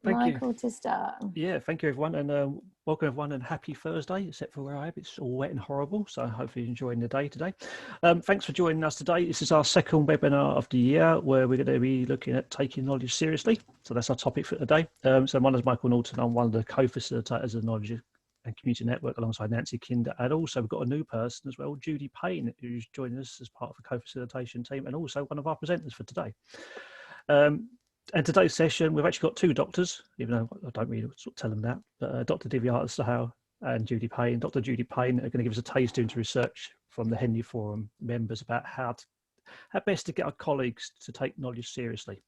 Thank you. Michael to start. Yeah, thank you everyone, and welcome everyone, and happy Thursday, except for where I am. It's all wet and horrible, so hopefully you're enjoying the day today. Thanks for joining us today. This is our second webinar of the year, where we're going to be looking at taking knowledge seriously. So that's our topic for today. So my name is Michael Norton. I'm one of the co-facilitators of the Knowledge and Community Network alongside Nancy Kinder, and also we've got a new person as well, Judy Payne, who's joining us as part of the co-facilitation team, and also one of our presenters for today. And today's session, we've actually got two doctors, even though I don't really sort of tell them that, but Dr. Divyata Sohal and Judy Payne. Dr. Judy Payne are going to give us a taste into research from the Henley Forum members about how best to get our colleagues to take knowledge seriously.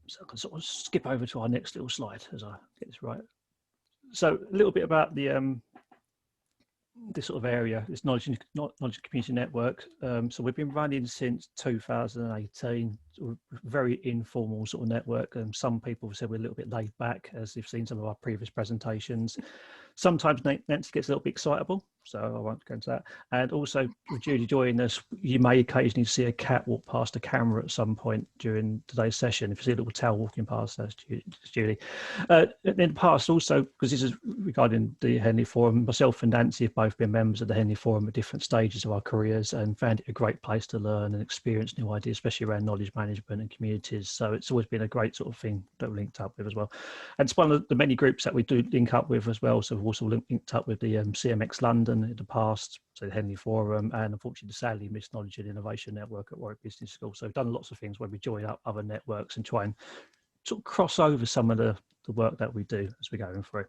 So I can sort of skip over to our next little slide as I get this right. So a little bit about the this sort of area, this knowledge and community network. So we've been running since 2018, sort of very informal sort of network. Some people have said we're a little bit laid back, as they've seen some of our previous presentations. Sometimes Nancy gets a little bit excitable, so I won't go into that. And also with Judy joining us, you may occasionally see a cat walk past a camera at some point during today's session. If you see a little tail walking past, that's Judy. In the past also, because this is regarding the Henley Forum, myself and Nancy have both been members of the Henley Forum at different stages of our careers and found it a great place to learn and experience new ideas, especially around knowledge management and communities. So it's always been a great sort of thing that we're linked up with as well. And it's one of the many groups that we do link up with as well. So we've also linked up with the CMX London in the past, so the Henley Forum, and unfortunately the sadly missed Knowledge and Innovation Network at Warwick Business School. So we've done lots of things where we join up other networks and try and sort of cross over some of the work that we do as we're going through.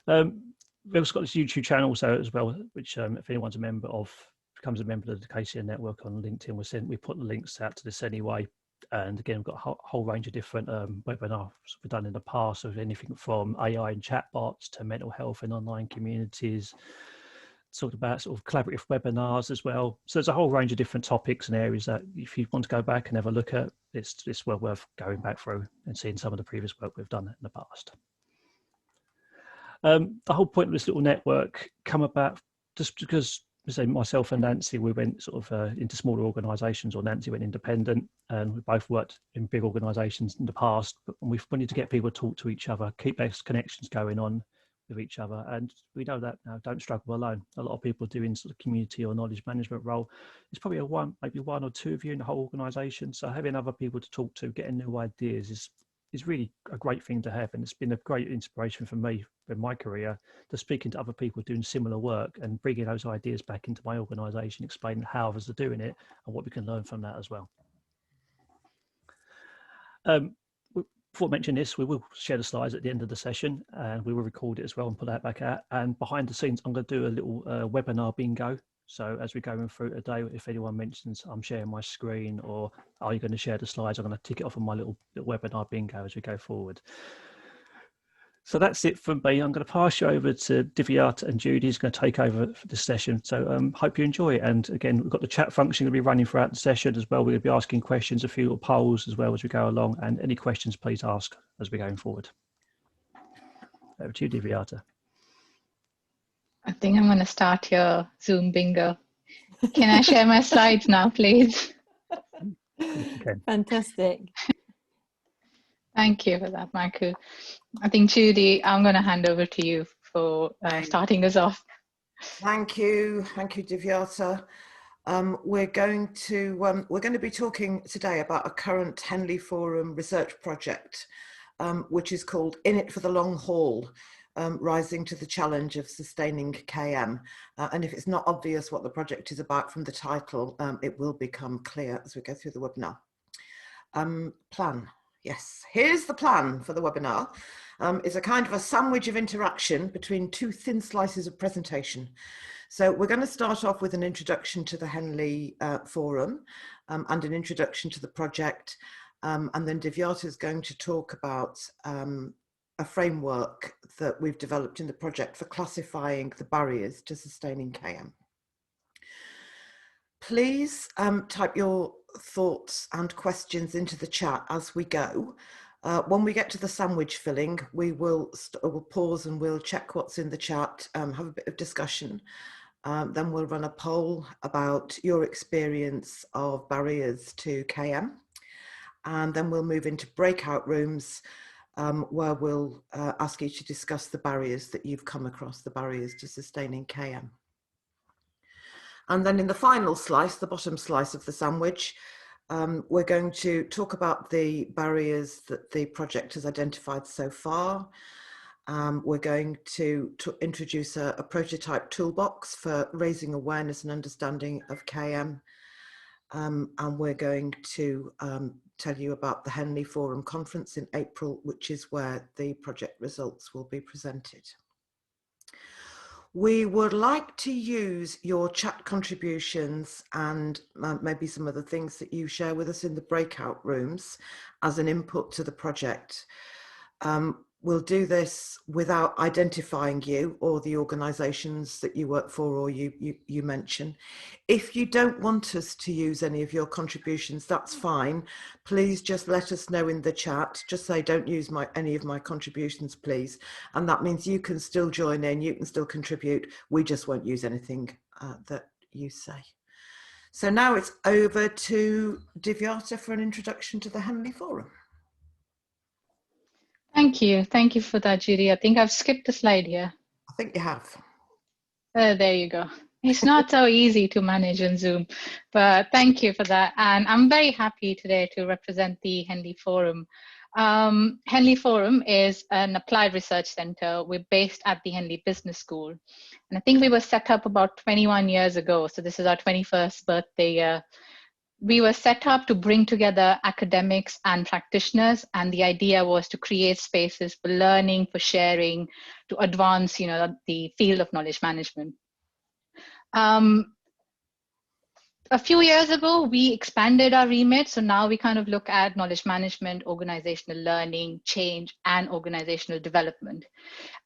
We've also got this YouTube channel also as well, which if anyone's a member of, becomes a member of the KCN network on LinkedIn, we put the links out to this anyway. And again, we've got a whole range of different webinars we've done in the past, of anything from AI and chatbots to mental health and online communities, talked about sort of collaborative webinars as well. So there's a whole range of different topics and areas that if you want to go back and have a look at, it's well worth going back through and seeing some of the previous work we've done in the past. The whole point of this little network come about just because, say, myself and Nancy, we went sort of into smaller organisations, or Nancy went independent, and we both worked in big organisations in the past. But we wanted to get people to talk to each other, keep those connections going on with each other, and we know that now, don't struggle alone. A lot of people doing sort of community or knowledge management role. It's probably maybe one or two of you in the whole organisation. So having other people to talk to, getting new ideas is really a great thing to have, and it's been a great inspiration for me in my career, to speaking to other people doing similar work and bringing those ideas back into my organisation, explaining how others are doing it and what we can learn from that as well. Before I mention this, we will share the slides at the end of the session, and we will record it as well and put that back out. And behind the scenes, I'm going to do a little webinar bingo. So as we're going through today, if anyone mentions I'm sharing my screen or are you going to share the slides, I'm going to tick it off on my little webinar bingo as we go forward. So that's it from me. I'm going to pass you over to Divyata, and Judy is going to take over for this session. So hope you enjoy it. And again, we've got the chat function going to be running throughout the session as well. We're going to be asking questions, a few little polls as well as we go along. And any questions, please ask as we're going forward. Over to you, Divyata. I think I'm going to start your Zoom bingo. Can I share my slides now, please? Okay. Fantastic. Thank you for that, Michael. I think, Judy, I'm going to hand over to you for starting us off. Thank you, Divyata. We're going to be talking today about a current Henley Forum research project, which is called In It for the Long Haul, Rising to the Challenge of Sustaining KM. And if it's not obvious what the project is about from the title, it will become clear as we go through the webinar. Plan. Yes, here's the plan for the webinar. It's a kind of a sandwich of interaction between two thin slices of presentation. So we're going to start off with an introduction to the Henley Forum and an introduction to the project. And then Divyata is going to talk about a framework that we've developed in the project for classifying the barriers to sustaining KM. Please type your thoughts and questions into the chat as we go. When we get to the sandwich filling, we'll pause and we'll check what's in the chat, have a bit of discussion. Then we'll run a poll about your experience of barriers to KM. and then we'll move into breakout rooms where we'll ask you to discuss the barriers that you've come across, the barriers to sustaining KM. And then in the final slice, the bottom slice of the sandwich, we're going to talk about the barriers that the project has identified so far. We're going to introduce a prototype toolbox for raising awareness and understanding of KM. And we're going to tell you about the Henley Forum conference in April, which is where the project results will be presented. We would like to use your chat contributions and maybe some of the things that you share with us in the breakout rooms as an input to the project. We'll do this without identifying you or the organisations that you work for or you mention. If you don't want us to use any of your contributions, that's fine. Please just let us know in the chat. Just say, don't use any of my contributions, please. And that means you can still join in, you can still contribute. We just won't use anything that you say. So now it's over to Divyata for an introduction to the Henley Forum. Thank you. Thank you for that, Judy. I think I've skipped a slide here. I think you have. There you go. It's not so easy to manage on Zoom, but thank you for that. And I'm very happy today to represent the Henley Forum. Henley Forum is an applied research center. We're based at the Henley Business School. And I think we were set up about 21 years ago. So this is our 21st birthday year. We were set up to bring together academics and practitioners, and the idea was to create spaces for learning, for sharing, to advance, the field of knowledge management. A few years ago, we expanded our remit, so now we kind of look at knowledge management, organizational learning, change, and organizational development.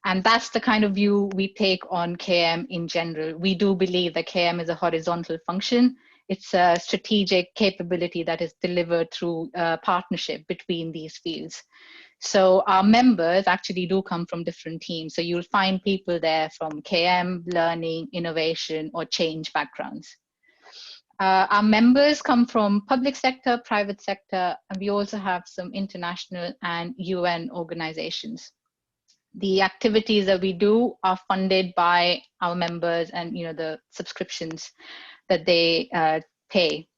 And that's the kind of view we take on KM in general. We do believe that KM is a horizontal function. It's a strategic capability that is delivered through a partnership between these fields. So our members actually do come from different teams. So you'll find people there from KM, learning, innovation, or change backgrounds. Our members come from public sector, private sector, and we also have some international and UN organizations. The activities that we do are funded by our members and the subscriptions that they pay.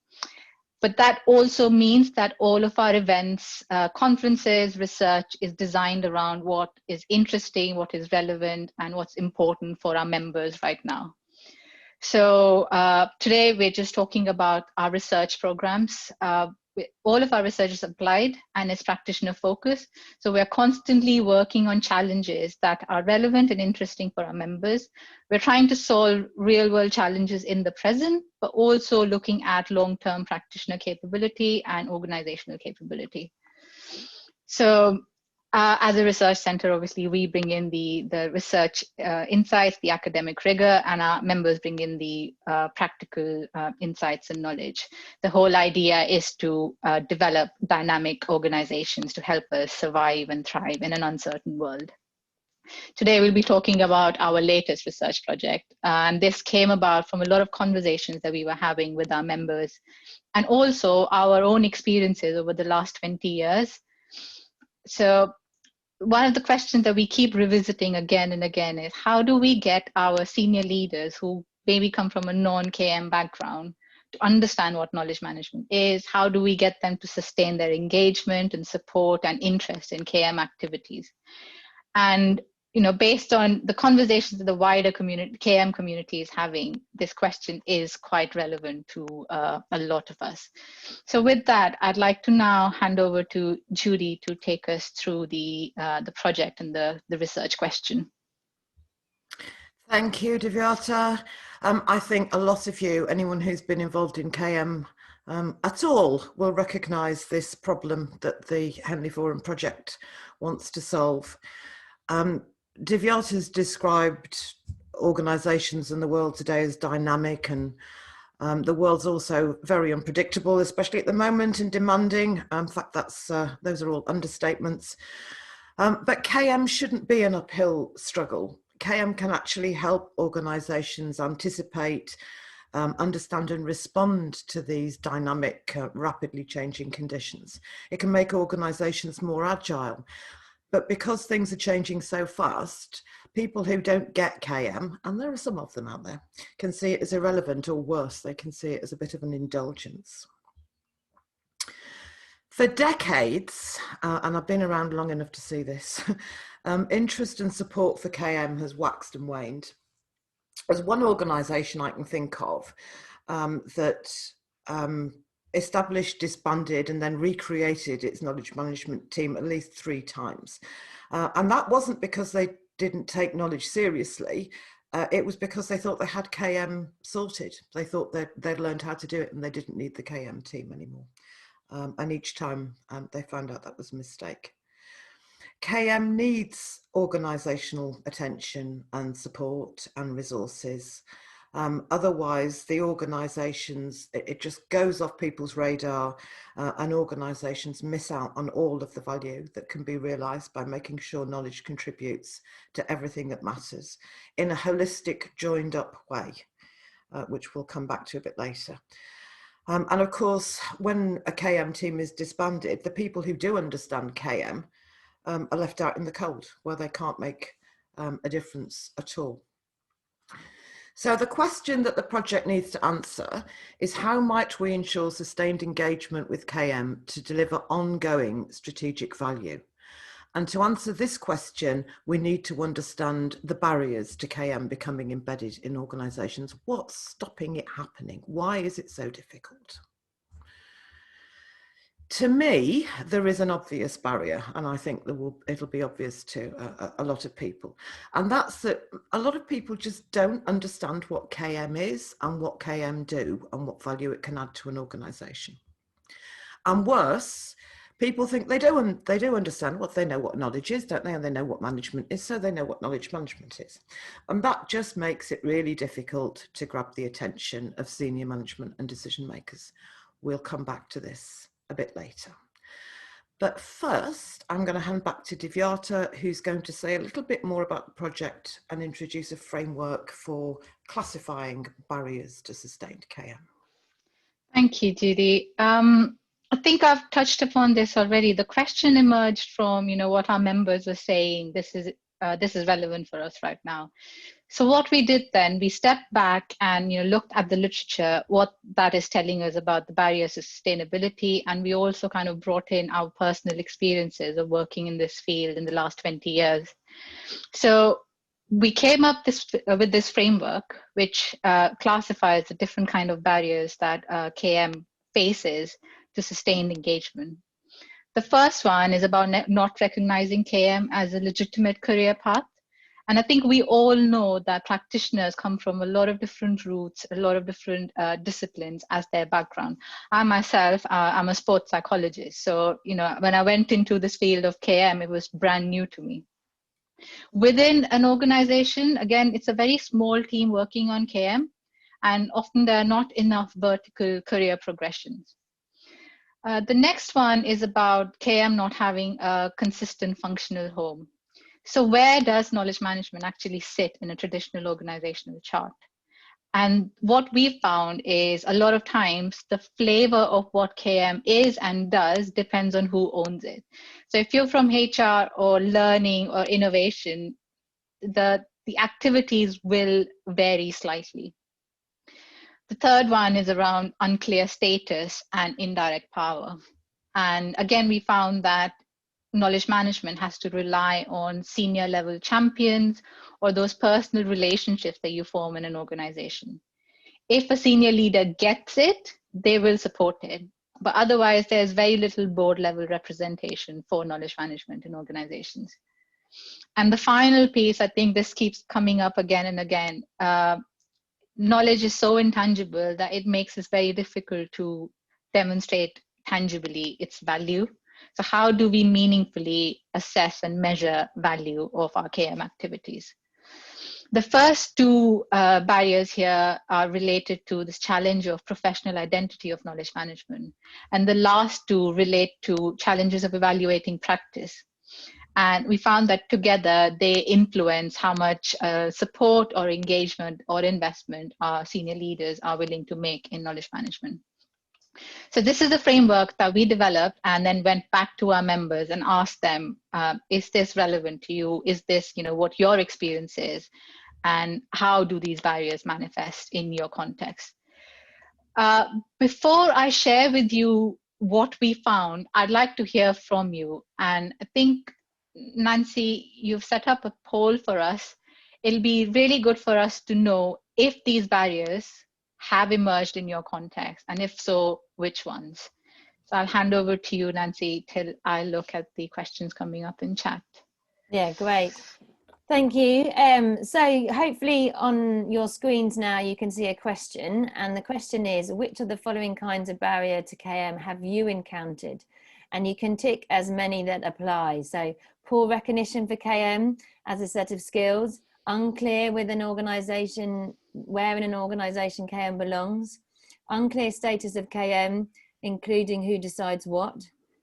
But that also means that all of our events, conferences, research is designed around what is interesting, what is relevant, and what's important for our members right now. So today we're just talking about our research programs. All of our research is applied and is practitioner focused. So we're constantly working on challenges that are relevant and interesting for our members. We're trying to solve real world challenges in the present, but also looking at long-term practitioner capability and organizational capability. So as a research center, obviously, we bring in the research insights, the academic rigor, and our members bring in the practical insights and knowledge. The whole idea is to develop dynamic organizations to help us survive and thrive in an uncertain world. Today, we'll be talking about our latest research project. And this came about from a lot of conversations that we were having with our members, and also our own experiences over the last 20 years. So one of the questions that we keep revisiting again and again is, how do we get our senior leaders who maybe come from a non-KM background to understand what knowledge management is? How do we get them to sustain their engagement and support and interest in KM activities? And based on the conversations that the wider community, KM community is having, this question is quite relevant to a lot of us. So with that, I'd like to now hand over to Judy to take us through the project and the research question. Thank you, Divyata. I think a lot of you, anyone who's been involved in KM at all, will recognise this problem that the Henley Forum project wants to solve. Divyata's described organisations and the world today as dynamic, and the world's also very unpredictable, especially at the moment, and demanding. In fact, those are all understatements. But KM shouldn't be an uphill struggle. KM can actually help organisations anticipate understand and respond to these dynamic, rapidly changing conditions. It can make organisations more agile. But because things are changing so fast, people who don't get KM, and there are some of them out there, can see it as irrelevant, or worse, they can see it as a bit of an indulgence. For decades, and I've been around long enough to see this, interest and support for KM has waxed and waned. There's one organisation I can think of that established, disbanded, and then recreated its knowledge management team at least 3 times. And that wasn't because they didn't take knowledge seriously. It was because they thought they had KM sorted. They thought they'd learned how to do it and they didn't need the KM team anymore. And each time they found out that was a mistake. KM needs organisational attention and support and resources. Otherwise, the organisations, it just goes off people's radar, and organisations miss out on all of the value that can be realised by making sure knowledge contributes to everything that matters in a holistic, joined up way, which we'll come back to a bit later. And of course, when a KM team is disbanded, the people who do understand KM are left out in the cold, where they can't make a difference at all. So the question that the project needs to answer is, how might we ensure sustained engagement with KM to deliver ongoing strategic value? And to answer this question, we need to understand the barriers to KM becoming embedded in organisations. What's stopping it happening? Why is it so difficult? To me, there is an obvious barrier, and I think it'll be obvious to a lot of people. And that's that a lot of people just don't understand what KM is and what KM do and what value it can add to an organisation. And worse, people think they do understand what they know what knowledge is, don't they? And they know what management is, so they know what knowledge management is. And that just makes it really difficult to grab the attention of senior management and decision makers. We'll come back to this a bit later. But first, I'm going to hand back to Divyata, who's going to say a little bit more about the project and introduce a framework for classifying barriers to sustained KM. Thank you, Judy. I think I've touched upon this already. The question emerged from, what our members were saying. This is relevant for us right now. So what we did then, we stepped back and looked at the literature, what that is telling us about the barriers to sustainability, and we also kind of brought in our personal experiences of working in this field in the last 20 years. So we came up with this framework, which classifies the different kind of barriers that KM faces to sustained engagement. The first one is about not recognizing KM as a legitimate career path. And I think we all know that practitioners come from a lot of different routes, a lot of different disciplines as their background. I myself, I'm a sports psychologist. So, when I went into this field of KM, it was brand new to me. Within an organization, again, it's a very small team working on KM, and often there are not enough vertical career progressions. The next one is about KM not having a consistent functional home. So where does knowledge management actually sit in a traditional organizational chart? And what we've found is a lot of times the flavor of what KM is and does depends on who owns it. So if you're from HR or learning or innovation, the activities will vary slightly. The third one is around unclear status and indirect power. And again, we found that knowledge management has to rely on senior level champions or those personal relationships that you form in an organization. If a senior leader gets it, they will support it. But otherwise, there's very little board level representation for knowledge management in organizations. And the final piece, I think this keeps coming up again and again. Knowledge is so intangible that it makes it very difficult to demonstrate tangibly its value. So how do we meaningfully assess and measure value of our KM activities? The first two barriers here are related to this challenge of professional identity of knowledge management. And the last two relate to challenges of evaluating practice. And we found that together they influence how much support or engagement or investment our senior leaders are willing to make in knowledge management. So this is the framework that we developed and then went back to our members and asked them, is this relevant to you? Is this, what your experience is? And how do these barriers manifest in your context? Before I share with you what we found, I'd like to hear from you. And I think, Nancy, you've set up a poll for us. It'll be really good for us to know if these barriers have emerged in your context, and if so, which ones. So I'll hand over to you, Nancy, till I look at the questions coming up in chat. Yeah, great. Thank you. So hopefully on your screens now you can see a question, and the question is, which of the following kinds of barrier to KM have you encountered? And you can tick as many that apply. So poor recognition for KM as a set of skills, unclear with an organisation, where in an organisation KM belongs, unclear status of KM, including who decides what,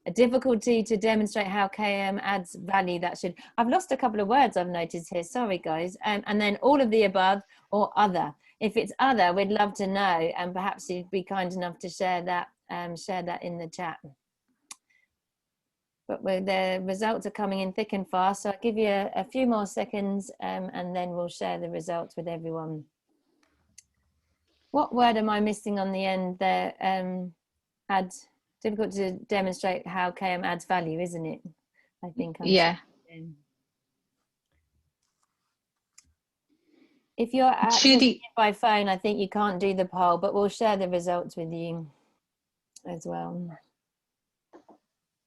a difficulty to demonstrate how KM adds value that should, I've lost a couple of words I've noticed here, sorry guys, and then all of the above or other. If it's other, we'd love to know, and perhaps you'd be kind enough to share that in the chat. But the results are coming in thick and fast, so I'll give you a few more seconds and then we'll share the results with everyone. What word am I missing on the end there? Difficult to demonstrate how KM adds value, isn't it? I think. Yeah. If you're Judy, accessing it by phone, I think you can't do the poll, but we'll share the results with you as well.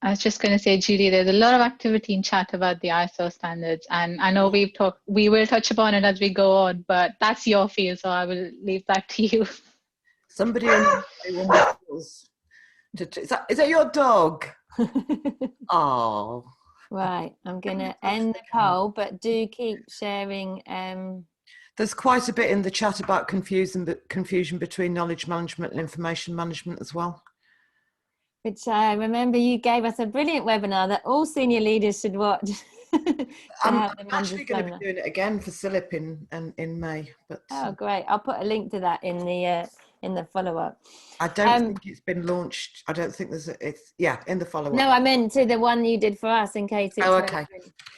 I was just going to say, Judy, there's a lot of activity in chat about the ISO standards, and I know we will touch upon it as we go on, but that's your field, so I will leave that to you. Somebody whistles. Is that your dog? Oh. Right, I'm going to end the poll, but do keep sharing. There's quite a bit in the chat about confusion between knowledge management and information management as well. Which I remember you gave us a brilliant webinar that all senior leaders should watch. I'm actually going to be doing it again for SILIP in May. But oh, great! I'll put a link to that in the follow-up. I don't think it's been launched. I don't think there's in the follow-up. No, I meant to the one you did for us in case it's okay.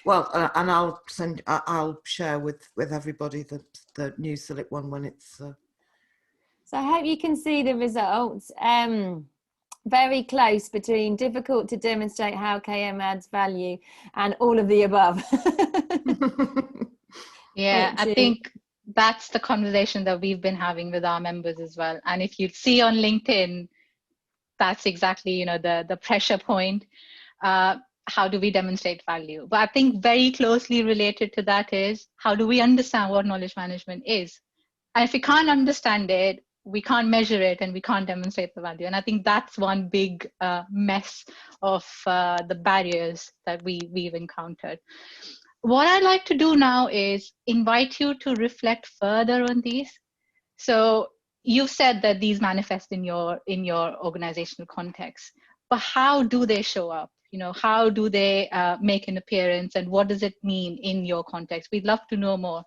Well, and I'll share with everybody the new SILIP one when it's. So I hope you can see the results. Very close between difficult to demonstrate how KM adds value and all of the above. Yeah, I think that's the conversation that we've been having with our members as well. And if you see on LinkedIn, that's exactly, the pressure point. How do we demonstrate value? But I think very closely related to that is, how do we understand what knowledge management is? And if we can't understand it, we can't measure it and we can't demonstrate the value. And I think that's one big mess of the barriers that we've encountered. What I'd like to do now is invite you to reflect further on these. So you've said that these manifest in your organizational context, but how do they show up? How do they make an appearance, and what does it mean in your context? We'd love to know more.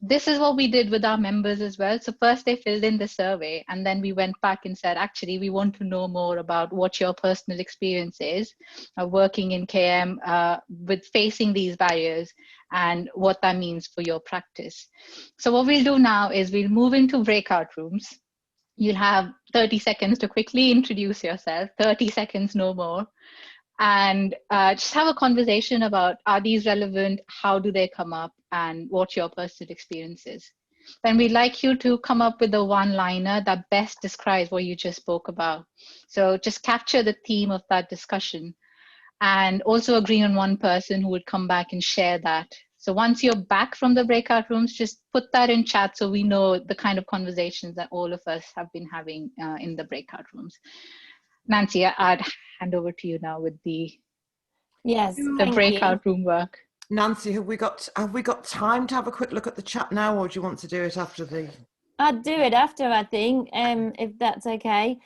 This is what we did with our members as well. So first they filled in the survey, and then we went back and said, actually, we want to know more about what your personal experience is working in KM with facing these barriers and what that means for your practice. So what we'll do now is we'll move into breakout rooms. You'll have 30 seconds to quickly introduce yourself, 30 seconds, no more. And just have a conversation about, are these relevant? How do they come up? And what your personal experience is. Then we'd like you to come up with a one-liner that best describes what you just spoke about. So just capture the theme of that discussion, and also agree on one person who would come back and share that. So once you're back from the breakout rooms, just put that in chat so we know the kind of conversations that all of us have been having in the breakout rooms. Nancy, I'd hand over to you now with the breakout room work. Nancy, have we got time to have a quick look at the chat now, or do you want to do it after the? I'd do it after, I think, if that's okay.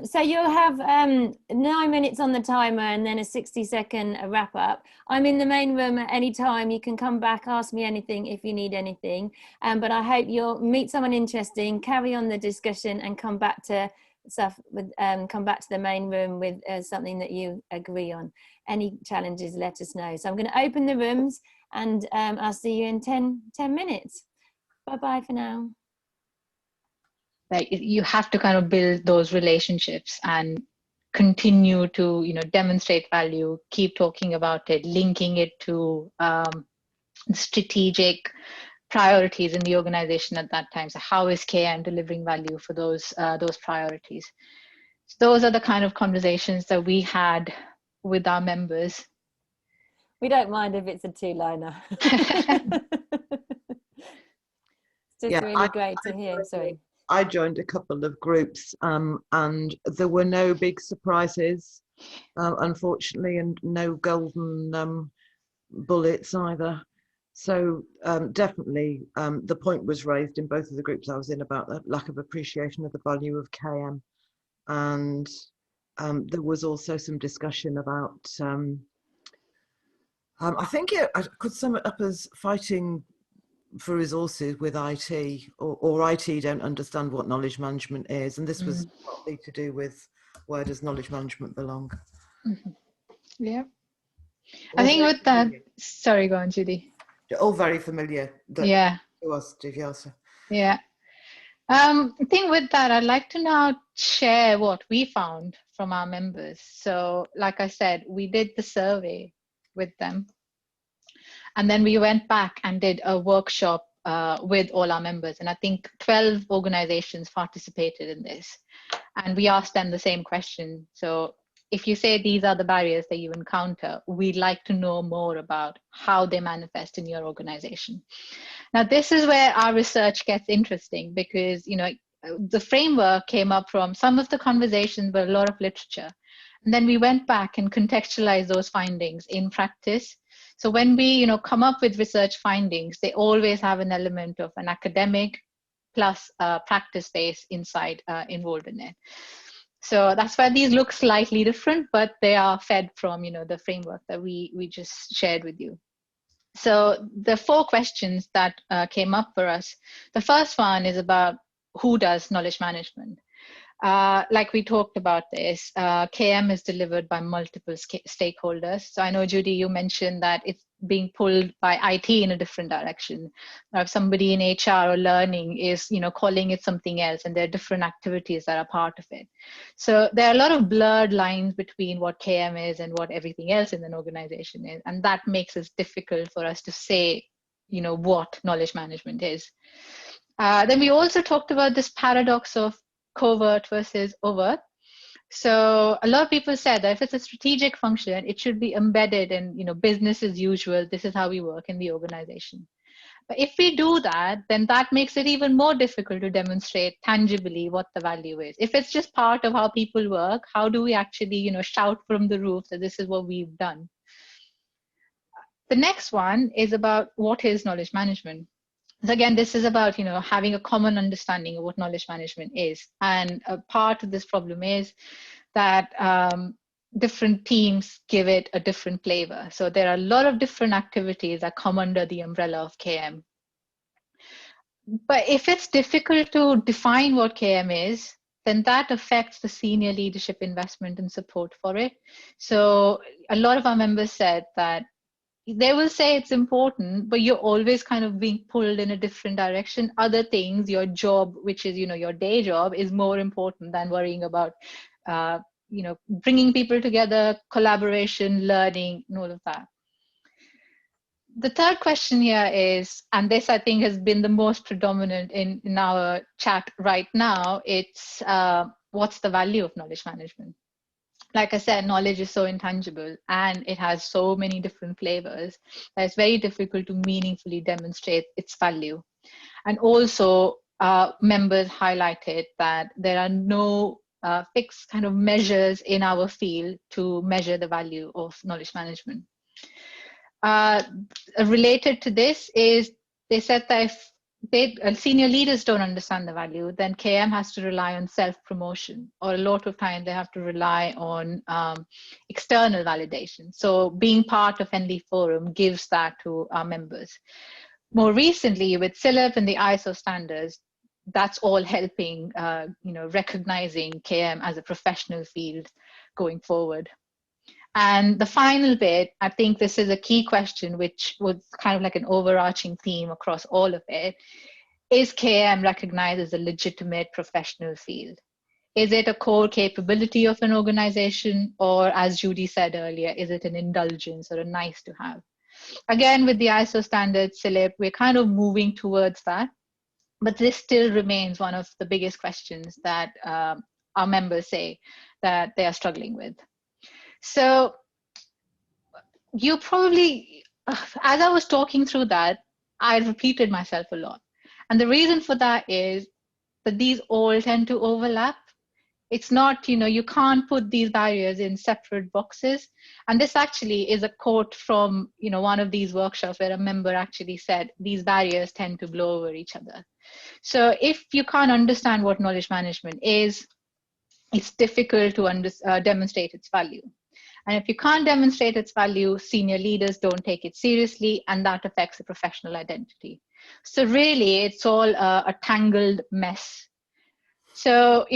So you'll have 9 minutes on the timer and then a 60-second wrap up. I'm in the main room at any time. You can come back, ask me anything if you need anything. But I hope you'll meet someone interesting, carry on the discussion, and come back to stuff with come back to the main room with something that you agree on. Any challenges, let us know. So I'm going to open the rooms, and I'll see you in 10 minutes. Bye for now. Like, you have to kind of build those relationships and continue to, you know, demonstrate value, keep talking about it, linking it to strategic priorities in the organization at that time. So how is KM delivering value for those priorities? So those are the kind of conversations that we had with our members. We don't mind if it's a 2-liner. It's just really great to hear. Sorry. I joined a couple of groups and there were no big surprises, unfortunately, and no golden bullets either. So definitely the point was raised in both of the groups I was in about the lack of appreciation of the value of KM. And there was also some discussion about, I think I could sum it up as fighting for resources with IT, or IT don't understand what knowledge management is, and this was partly to do with where does knowledge management belong. Yeah, I think with that, sorry, go on, Judy. They're all very familiar. Yeah, to us, Divyata. yeah. I think with that, I'd like to now share what we found from our members. So like I said, we did the survey with them. And then we went back and did a workshop with all our members. And I think 12 organizations participated in this. And we asked them the same question. So if you say these are the barriers that you encounter, we'd like to know more about how they manifest in your organization. Now, this is where our research gets interesting because, you know, the framework came up from some of the conversations, but a lot of literature. And then we went back and contextualized those findings in practice. So when we, you know, come up with research findings, they always have an element of an academic plus practice-based insight involved in it. So that's why these look slightly different, but they are fed from, you know, the framework that we just shared with you. So the 4 questions that came up for us, the first one is about who does knowledge management. Like we talked about this, KM is delivered by multiple stakeholders. So I know, Judy, you mentioned that it's being pulled by IT in a different direction. If somebody in HR or learning is, you know, calling it something else, and there are different activities that are part of it. So there are a lot of blurred lines between what KM is and what everything else in an organization is. And that makes it difficult for us to say, you know, what knowledge management is. Then we also talked about this paradox of covert versus overt. So a lot of people said that if it's a strategic function, it should be embedded in, you know, business as usual. This is how we work in the organization. But if we do that, then that makes it even more difficult to demonstrate tangibly what the value is. If it's just part of how people work, how do we actually, you know, shout from the roof that this is what we've done? The next one is about what is knowledge management. So again, this is about, you know, having a common understanding of what knowledge management is. And a part of this problem is that different teams give it a different flavor. So there are a lot of different activities that come under the umbrella of KM. But if it's difficult to define what KM is, then that affects the senior leadership investment and support for it. So a lot of our members said that they will say it's important, but you're always kind of being pulled in a different direction. Other things, your job, which is, you know, your day job, is more important than worrying about, you know, bringing people together, collaboration, learning, and all of that. The third question here is, and this I think has been the most predominant in our chat right now, it's what's the value of knowledge management? Like I said, knowledge is so intangible and it has so many different flavors that it's very difficult to meaningfully demonstrate its value. And also members highlighted that there are no fixed kind of measures in our field to measure the value of knowledge management. Related to this is, they said that if senior leaders don't understand the value, then KM has to rely on self-promotion, or a lot of time they have to rely on external validation. So being part of Henley Forum gives that to our members. More recently, with CILIP and the ISO standards, that's all helping, recognizing KM as a professional field going forward. And the final bit, I think this is a key question, which was kind of like an overarching theme across all of it. Is KM recognized as a legitimate professional field? Is it a core capability of an organization, or, as Judy said earlier, is it an indulgence or a nice to have? Again, with the ISO standards, CILIP, we're kind of moving towards that, but this still remains one of the biggest questions that our members say that they are struggling with. So you probably, as I was talking through that, I repeated myself a lot. And the reason for that is that these all tend to overlap. It's not, you can't put these barriers in separate boxes. And this actually is a quote from, one of these workshops where a member actually said, these barriers tend to blow over each other. So if you can't understand what knowledge management is, it's difficult to demonstrate its value. And if you can't demonstrate its value, senior leaders don't take it seriously, and that affects the professional identity. So really, it's all a tangled mess. So,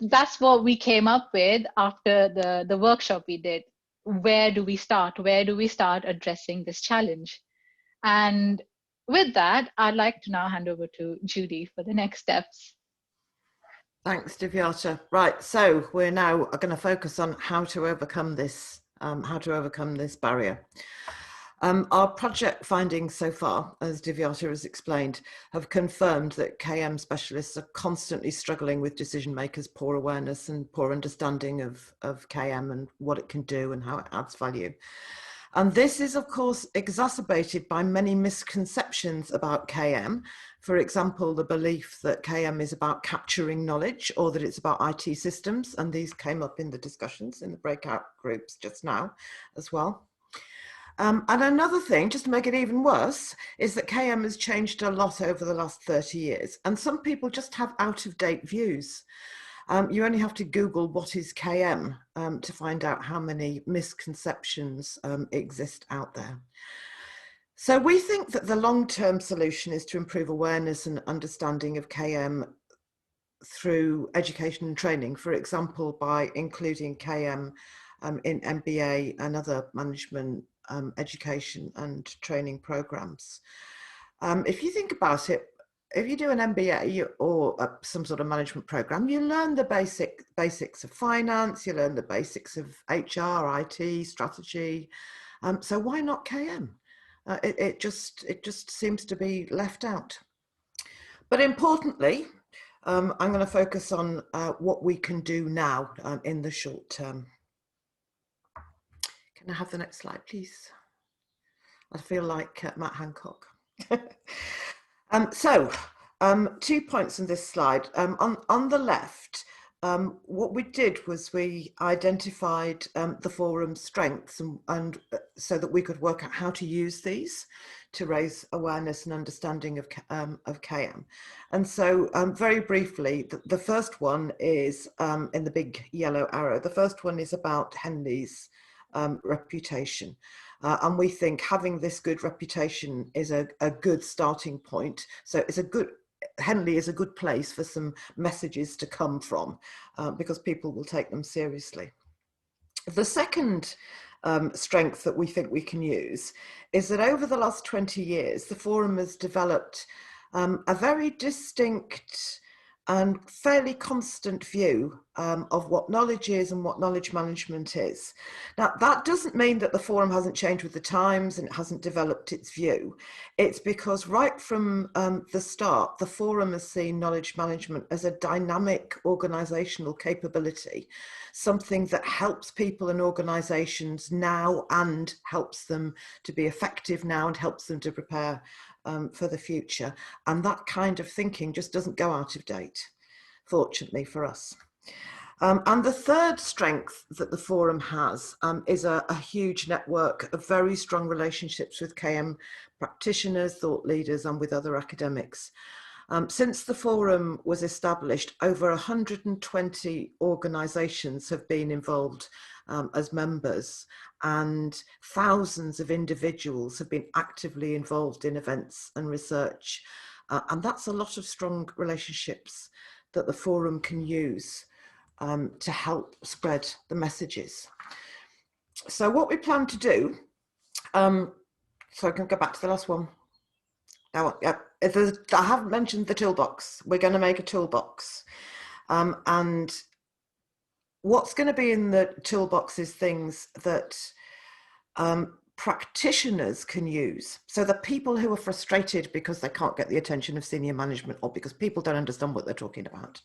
that's what we came up with after the workshop we did. Where do we start? Where do we start addressing this challenge? And with that, I'd like to now hand over to Judy for the next steps. Thanks, Divyata. Right, so we're now going to focus on how to overcome this barrier. Our project findings so far, as Divyata has explained, have confirmed that KM specialists are constantly struggling with decision makers' poor awareness and poor understanding of KM and what it can do and how it adds value. And this is, of course, exacerbated by many misconceptions about KM. For example, the belief that KM is about capturing knowledge, or that it's about IT systems. And these came up in the discussions in the breakout groups just now as well. And another thing, just to make it even worse, is that KM has changed a lot over the last 30 years. And some people just have out-of-date views. You only have to Google what is KM to find out how many misconceptions exist out there. So we think that the long-term solution is to improve awareness and understanding of KM through education and training, for example, by including KM in MBA and other management education and training programs. If you think about it, if you do an MBA or some sort of management program, you learn the basics of finance, you learn the basics of HR, IT, strategy. So why not KM? It just seems to be left out. But importantly, I'm going to focus on what we can do now in the short term. Can I have the next slide, please? I feel like Matt Hancock. 2 points on this slide. On the left, what we did was we identified the forum's strengths and so that we could work out how to use these to raise awareness and understanding of KM. And so very briefly, the first one is in the big yellow arrow. The first one is about Henley's reputation. And we think having this good reputation is a good starting point. So Henley is a good place for some messages to come from because people will take them seriously. The second strength that we think we can use is that over the last 20 years, the forum has developed a very distinct and fairly constant view of what knowledge is and what knowledge management is. Now, that doesn't mean that the forum hasn't changed with the times and it hasn't developed its view. It's because right from the start, the forum has seen knowledge management as a dynamic organizational capability, something that helps people and organizations now and helps them to be effective now and helps them to prepare for the future. And that kind of thinking just doesn't go out of date, fortunately for us. And the third strength that the forum has is a huge network of very strong relationships with KM practitioners, thought leaders, and with other academics. Since the forum was established, over 120 organisations have been involved as members, and thousands of individuals have been actively involved in events and research. And that's a lot of strong relationships that the forum can use to help spread the messages. So what we plan to do, so I can go back to the last one. Now, I haven't mentioned the toolbox. We're going to make a toolbox. And what's going to be in the toolbox is things that practitioners can use. So the people who are frustrated because they can't get the attention of senior management, or because people don't understand what they're talking about.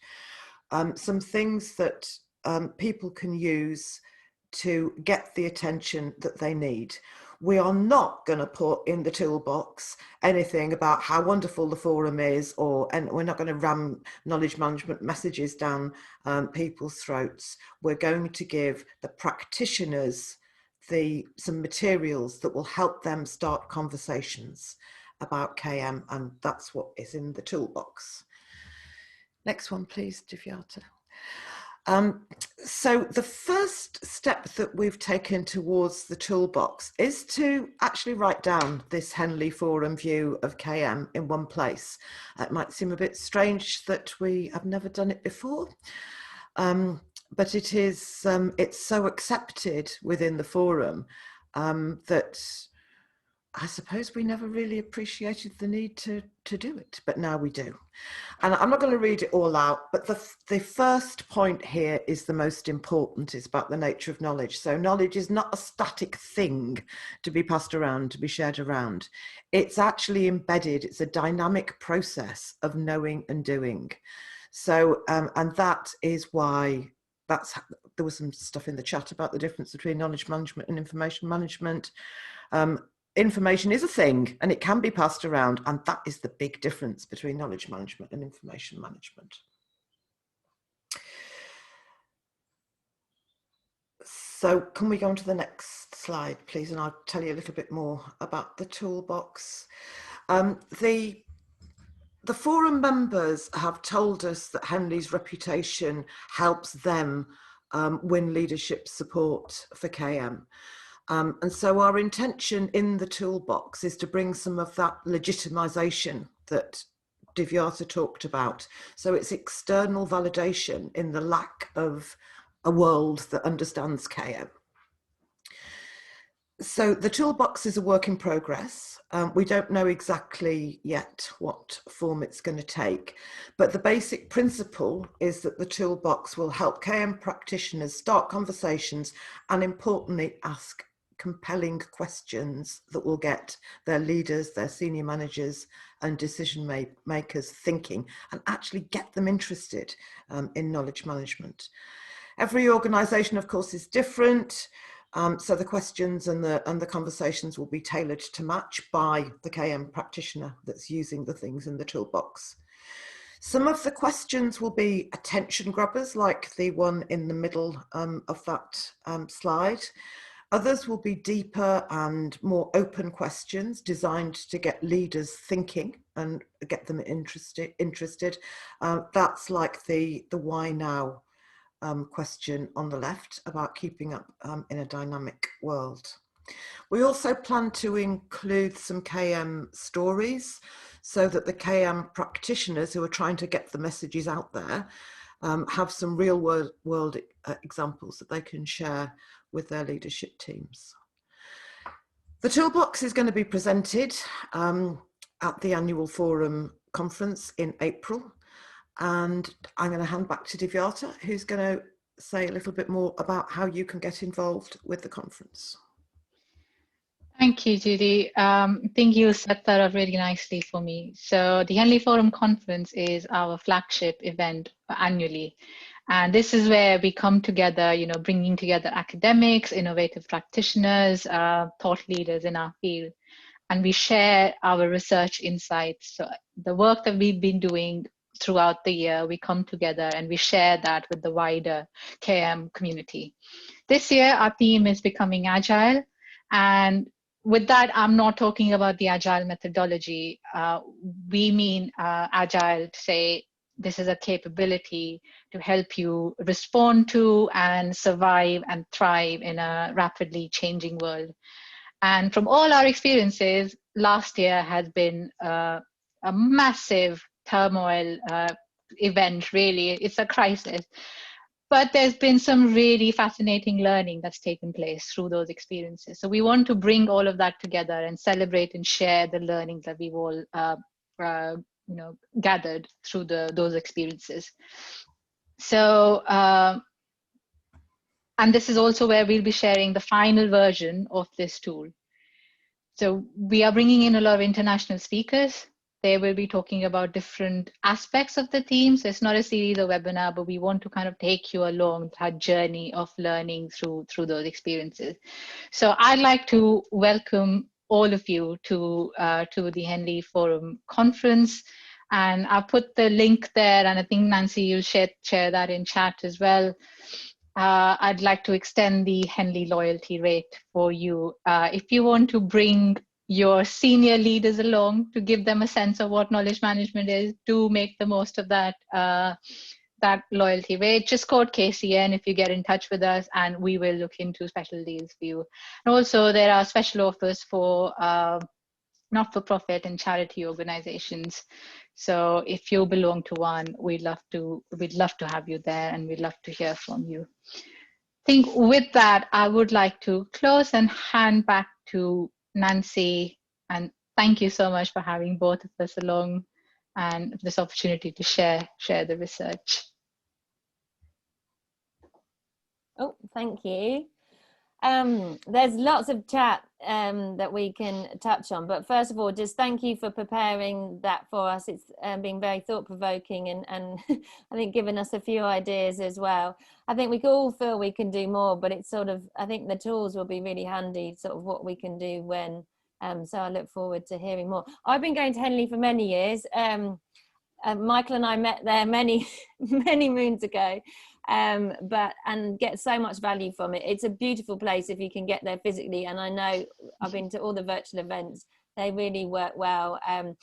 Some things that people can use to get the attention that they need. We are not going to put in the toolbox anything about how wonderful the forum is, and we're not going to ram knowledge management messages down people's throats. We're going to give the practitioners some materials that will help them start conversations about KM, and that's what is in the toolbox. Next one, please, Divyata. So the first step that we've taken towards the toolbox is to actually write down this Henley Forum view of KM in one place. It might seem a bit strange that we have never done it before, but it is, it's so accepted within the forum that I suppose we never really appreciated the need to do it, but now we do. And I'm not going to read it all out, but the first point here is the most important. It's about the nature of knowledge. So knowledge is not a static thing to be passed around, to be shared around. It's actually embedded. It's a dynamic process of knowing and doing. So, and that is why there was some stuff in the chat about the difference between knowledge management and information management. Information is a thing and it can be passed around, and that is the big difference between knowledge management and information management. So can we go on to the next slide, please, and I'll tell you a little bit more about the toolbox. The forum members have told us that Henley's reputation helps them win leadership support for KM. And so our intention in the toolbox is to bring some of that legitimization that Divyata talked about. So it's external validation in the lack of a world that understands KM. So the toolbox is a work in progress. We don't know exactly yet what form it's going to take, but the basic principle is that the toolbox will help KM practitioners start conversations and, importantly, ask compelling questions that will get their leaders, their senior managers and decision makers thinking, and actually get them interested in knowledge management. Every organisation, of course, is different, so the questions and the conversations will be tailored to match by the KM practitioner that's using the things in the toolbox. Some of the questions will be attention grabbers, like the one in the middle of that slide. Others will be deeper and more open questions designed to get leaders thinking and get them interested. That's like the why now question on the left about keeping up in a dynamic world. We also plan to include some KM stories so that the KM practitioners who are trying to get the messages out there have some real world examples that they can share with their leadership teams. The toolbox is going to be presented at the annual forum conference in April, and I'm going to hand back to Divyata, who's going to say a little bit more about how you can get involved with the conference. Thank you, Judy. I think you set that up really nicely for me. So the Henley Forum Conference is our flagship event annually. And this is where we come together, bringing together academics, innovative practitioners, thought leaders in our field, and we share our research insights. So the work that we've been doing throughout the year, we come together and we share that with the wider KM community. This year, our theme is becoming agile. And with that, I'm not talking about the agile methodology. We mean agile to say, this is a capability to help you respond to and survive and thrive in a rapidly changing world. And from all our experiences, last year has been a massive turmoil event, really. It's a crisis. But there's been some really fascinating learning that's taken place through those experiences. So we want to bring all of that together and celebrate and share the learnings that we've all gathered through those experiences. So, and this is also where we'll be sharing the final version of this tool. So we are bringing in a lot of international speakers. They will be talking about different aspects of the theme. So it's not a series or webinar, but we want to kind of take you along that journey of learning through those experiences. So I'd like to welcome all of you to the Henley Forum conference. And I'll put the link there, and I think Nancy, you'll share that in chat as well. I'd like to extend the Henley loyalty rate for you. If you want to bring your senior leaders along to give them a sense of what knowledge management is, do make the most of that loyalty rate. Just code KCN if you get in touch with us, and we will look into special deals for you. And also there are special offers for not-for-profit and charity organizations. So if you belong to one, we'd love to have you there, and we'd love to hear from you. I think with that, I would like to close and hand back to Nancy, and thank you so much for having both of us along and this opportunity to share the research. Oh, thank you. There's lots of chat that we can touch on, but first of all, just thank you for preparing that for us. It's been very thought-provoking and I think given us a few ideas as well. I think we all feel we can do more, but it's sort of, I think the tools will be really handy, sort of what we can do when, so I look forward to hearing more. I've been going to Henley for many years. Michael and I met there many moons ago. And get so much value from it. It's a beautiful place if you can get there physically, and I know I've been to all the virtual events. They really work well, and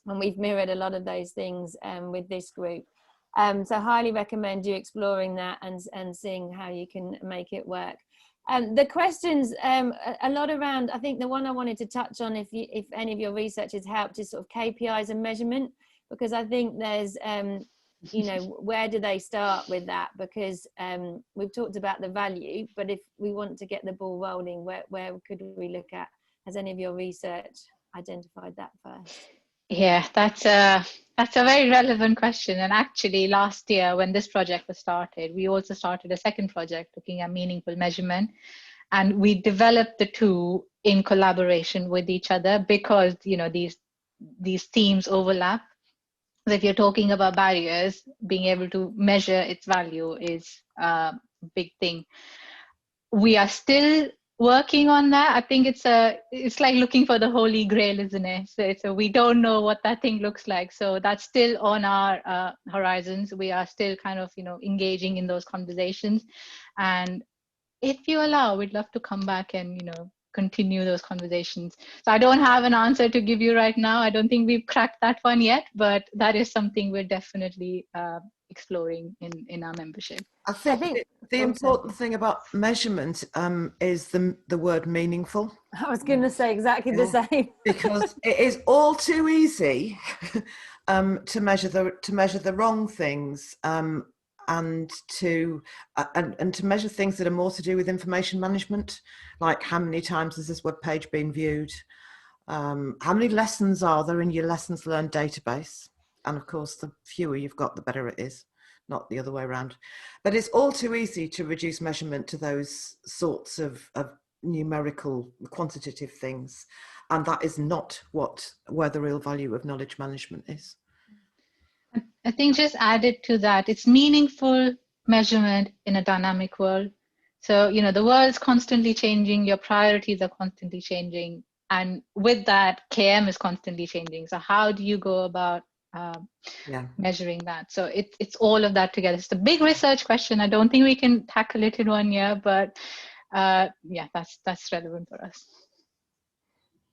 we've mirrored a lot of those things with this group. So highly recommend you exploring that and seeing how you can make it work. The questions, a lot around, I think the one I wanted to touch on, if any of your research has helped, is sort of KPIs and measurement, because I think there's where do they start with that? Because we've talked about the value, but if we want to get the ball rolling, where could we look at? Has any of your research identified that first? Yeah, that's a very relevant question. And actually last year when this project was started, we also started a second project looking at meaningful measurement. And we developed the two in collaboration with each other because, these themes overlap. So if you're talking about barriers, being able to measure its value is a big thing. We are still working on that. I think it's like looking for the holy grail, isn't it? So we don't know what that thing looks like. So that's still on our horizons. We are still kind of, engaging in those conversations. And if you allow, we'd love to come back and, continue those conversations. So I don't have an answer to give you right now. I don't think we've cracked that one yet, but that is something we're definitely exploring in our membership. I think the important thing about measurement is the word meaningful. I was going to say exactly the same. Because it is all too easy to measure the wrong things. And to measure things that are more to do with information management, like how many times has this web page been viewed, how many lessons are there in your lessons learned database, and of course the fewer you've got the better it is, not the other way around. But it's all too easy to reduce measurement to those sorts of numerical quantitative things, and that is not where the real value of knowledge management is. I think just added to that, it's meaningful measurement in a dynamic world. So, the world's constantly changing, your priorities are constantly changing. And with that, KM is constantly changing. So how do you go about measuring that. So it's all of that together. It's a big research question. I don't think we can tackle it in 1 year, but yeah, that's relevant for us.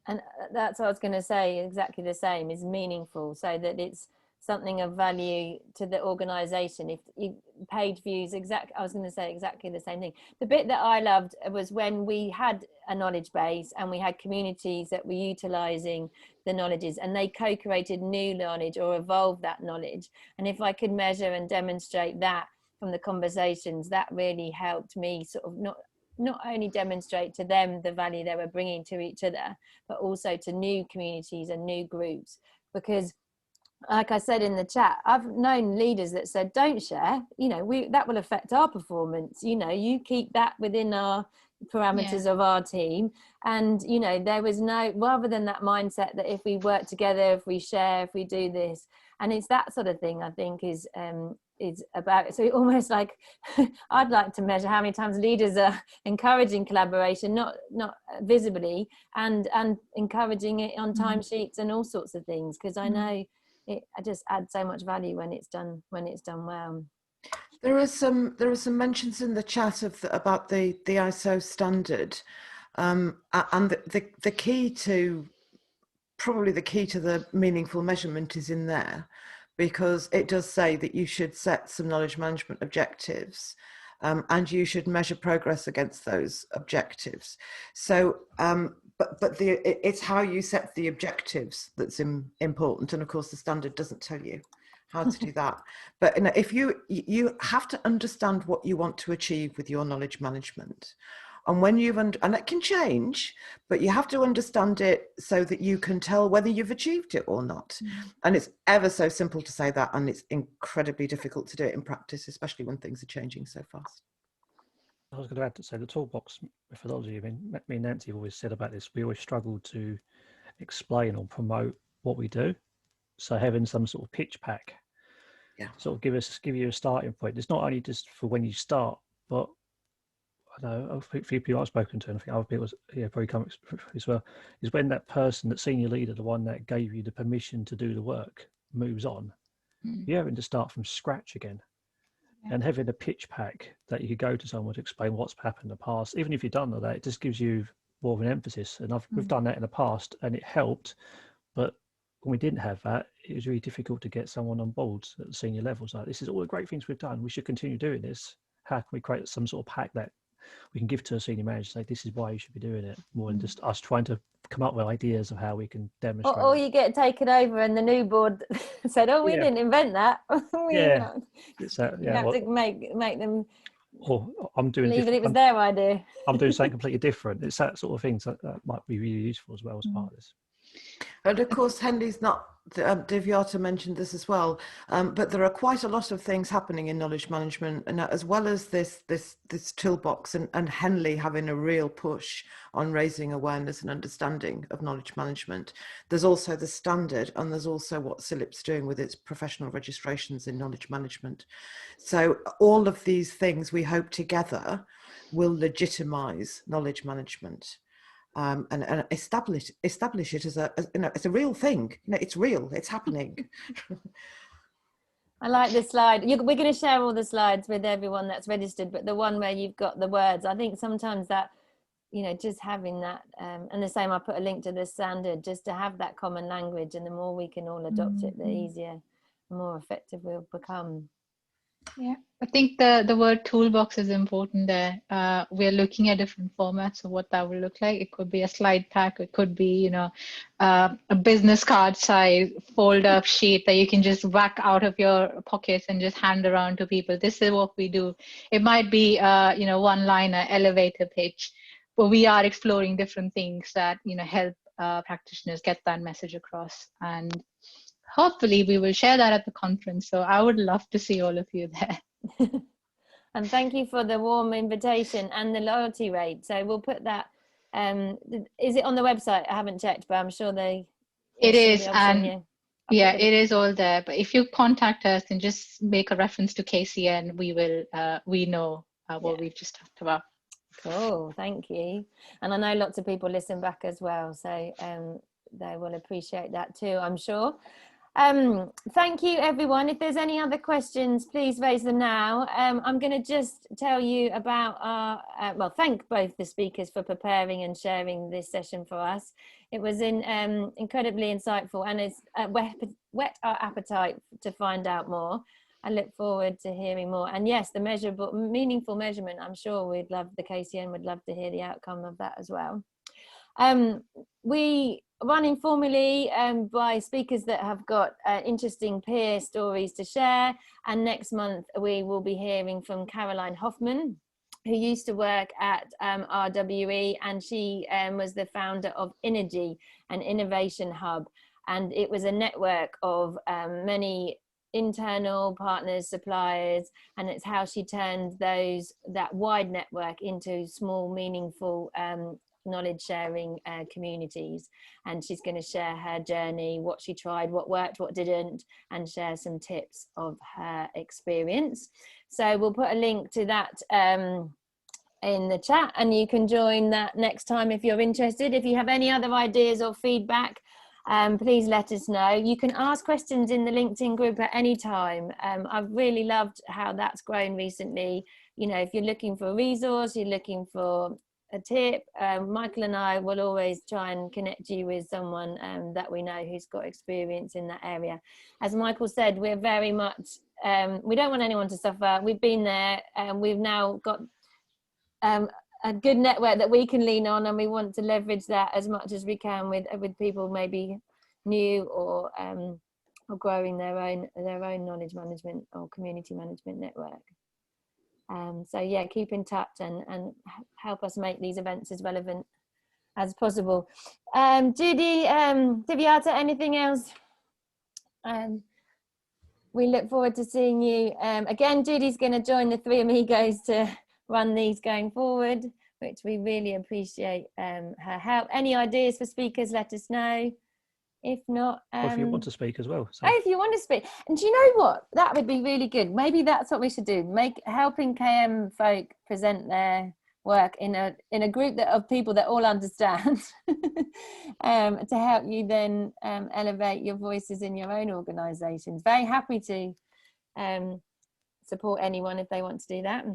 And that's what I was going to say, exactly the same, is meaningful, so that it's something of value to the organization. If you page views, I was going to say exactly the same thing. The bit that I loved was when we had a knowledge base and we had communities that were utilizing the knowledges, and they co-created new knowledge or evolved that knowledge. And if I could measure and demonstrate that from the conversations, that really helped me sort of not only demonstrate to them the value they were bringing to each other, but also to new communities and new groups. Because like I said in the chat, I've known leaders that said, don't share, that will affect our performance. You keep that within our parameters of our team. And, there was no, rather than that mindset that if we work together, if we share, if we do this, and it's that sort of thing, I think is about, so almost like I'd like to measure how many times leaders are encouraging collaboration, not visibly, and encouraging it on timesheets and all sorts of things, because I know it just adds so much value when it's done well. There are some mentions in the chat about the ISO standard, and the key to the meaningful measurement is in there, because it does say that you should set some knowledge management objectives, and you should measure progress against those objectives. So, but it's how you set the objectives that's important, and of course the standard doesn't tell you how to do that. But if you have to understand what you want to achieve with your knowledge management. And when and it can change, but you have to understand it so that you can tell whether you've achieved it or not. And it's ever so simple to say that, and it's incredibly difficult to do it in practice, especially when things are changing so fast. I was going to add to say the toolbox methodology. I mean, me and Nancy have always said about this. We always struggle to explain or promote what we do. So having some sort of pitch pack, sort of give you a starting point. It's not only just for when you start, but I know a few people I've spoken to, and I think other people probably come as well, is when that person, that senior leader, the one that gave you the permission to do the work, moves on, you're having to start from scratch again. And having a pitch pack that you could go to someone to explain what's happened in the past, even if you've done all that, it just gives you more of an emphasis. And we've done that in the past, and it helped. But when we didn't have that, it was really difficult to get someone on board at the senior level. So this is all the great things we've done. We should continue doing this. How can we create some sort of pack that we can give to a senior manager, say this is why you should be doing it, more than just us trying to come up with ideas of how we can demonstrate. Or you get taken over and the new board said, "Oh, we didn't invent that." You have to make them. Or I'm doing believe it was their idea. I'm doing something completely different. It's that sort of thing that might be really useful as well as part of this. And of course, Henley's not, Divyata mentioned this as well, but there are quite a lot of things happening in knowledge management, and as well as this toolbox and Henley having a real push on raising awareness and understanding of knowledge management, there's also the standard, and there's also what CILIP's doing with its professional registrations in knowledge management. So all of these things we hope together will legitimize knowledge management. And establish it as a real thing. It's real. It's happening. I like this slide. We're going to share all the slides with everyone that's registered, but the one where you've got the words, I think sometimes that, just having that, and the same, I put a link to the standard, just to have that common language, and the more we can all adopt it, the easier, the more effective we'll become. Yeah, I think the word toolbox is important there. We're looking at different formats of what that will look like. It could be a slide pack. It could be, a business card size fold up sheet that you can just whack out of your pockets and just hand around to people. This is what we do. It might be, one liner elevator pitch, but we are exploring different things that, help practitioners get that message across. And hopefully we will share that at the conference. So I would love to see all of you there. And thank you for the warm invitation and the loyalty rate. So we'll put that, is it on the website? I haven't checked, but I'm sure it is. And yeah, it is all there. But if you contact us and just make a reference to KCN, we know what we've just talked about. Cool, thank you. And I know lots of people listen back as well. So they will appreciate that too, I'm sure. Thank you, everyone. If there's any other questions, please raise them now. I'm going to just tell you about our, well, thank both the speakers for preparing and sharing this session for us. It was incredibly insightful, and it's whet our appetite to find out more. I look forward to hearing more. And yes, the meaningful measurement, I'm sure the KCN would love to hear the outcome of that as well. We run informally by speakers that have got interesting peer stories to share, and next month we will be hearing from Caroline Hoffman, who used to work at RWE, and she was the founder of Energy, an innovation hub, and it was a network of many internal partners, suppliers, and it's how she turned that wide network into small, meaningful knowledge sharing communities. And she's going to share her journey, what she tried, what worked, what didn't, and share some tips of her experience. So we'll put a link to that in the chat, and you can join that next time if you're interested. If you have any other ideas or feedback, please let us know. You can ask questions in the LinkedIn group at any time. I've really loved how that's grown recently. You know, if you're looking for a resource, you're looking for a tip, Michael and I will always try and connect you with someone that we know who's got experience in that area. As Michael said, we're very much, we don't want anyone to suffer. We've been there, and we've now got a good network that we can lean on, and we want to leverage that as much as we can with people maybe new or growing their own knowledge management or community management network. So yeah, keep in touch and help us make these events as relevant as possible. Judy, Divyata, anything else? We look forward to seeing you again. Judy's going to join the Three Amigos to run these going forward, which we really appreciate her help. Any ideas for speakers, let us know. If not, or if you want to speak as well. So. Oh, if you want to speak. And do you know what? That would be really good. Maybe that's what we should do. Helping KM folk present their work in a group of people that all understand, to help you then elevate your voices in your own organisations. Very happy to support anyone if they want to do that.